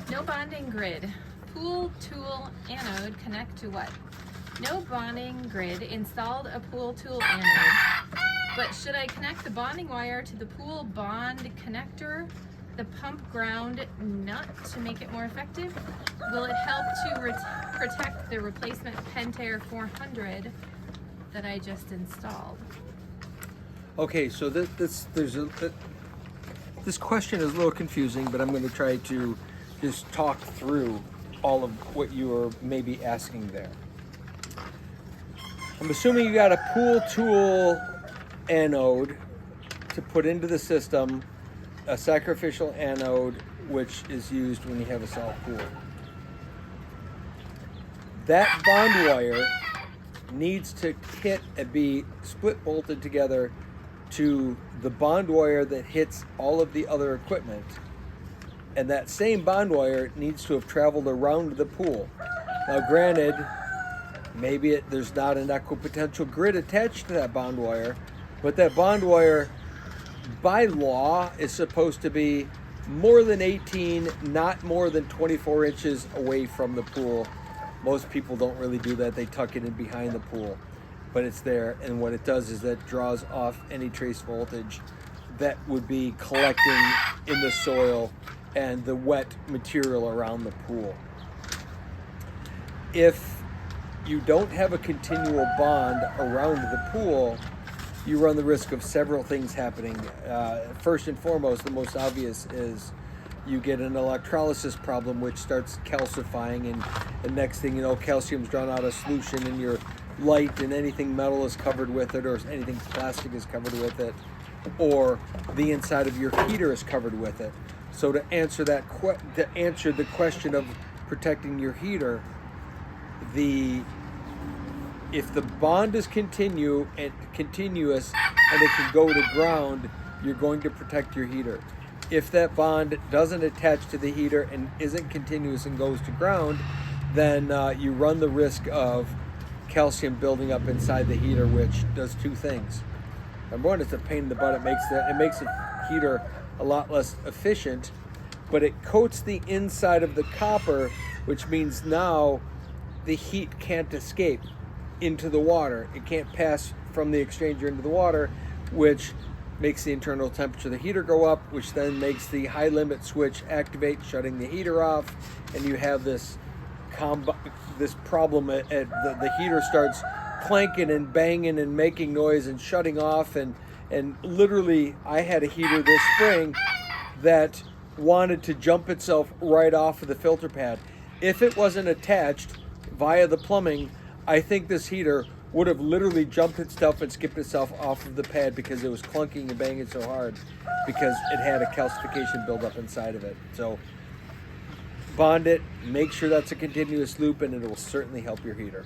No bonding grid. Pool tool anode connect to what? No bonding grid installed a pool tool anode. But should I connect the bonding wire to the pool bond connector, the pump ground nut to make it more effective? Will it help to protect the replacement Pentair 400 that I just installed? Okay, so this question is a little confusing, but I'm going to try to just talk through all of what you are maybe asking there. I'm assuming you got a pool tool anode to put into the system, a sacrificial anode, which is used when you have a soft pool. That bond wire needs to hit and be split bolted together to the bond wire that hits all of the other equipment. And that same bond wire needs to have traveled around the pool. Now granted, maybe there's not an equipotential grid attached to that bond wire, but that bond wire, by law, is supposed to be more than 18, not more than 24 inches away from the pool. Most people don't really do that. They tuck it in behind the pool, but it's there. And what it does is that draws off any trace voltage that would be collecting in the soil and the wet material around the pool. If you don't have a continual bond around the pool, you run the risk of several things happening. First and foremost, the most obvious is you get an electrolysis problem, which starts calcifying, and next thing you know, calcium's drawn out of solution in your light, and anything metal is covered with it, or anything plastic is covered with it, or the inside of your heater is covered with it. So to answer the question of protecting your heater, if the bond is continuous and it can go to ground, you're going to protect your heater. If that bond doesn't attach to the heater and isn't continuous and goes to ground, then you run the risk of calcium building up inside the heater, which does two things. Number one, it's a pain in the butt. It makes the heater a lot less efficient, but it coats the inside of the copper, which means now the heat can't escape into the water. It can't pass from the exchanger into the water, which makes the internal temperature of the heater go up, which then makes the high limit switch activate, shutting the heater off, and you have this problem. The heater starts clanking and banging and making noise and shutting off, and literally I had a heater this spring that wanted to jump itself right off of the filter pad. If it wasn't attached via the plumbing, I think this heater would have literally jumped itself and skipped itself off of the pad because it was clunking and banging so hard because it had a calcification buildup inside of it. So bond it, make sure that's a continuous loop, and it will certainly help your heater.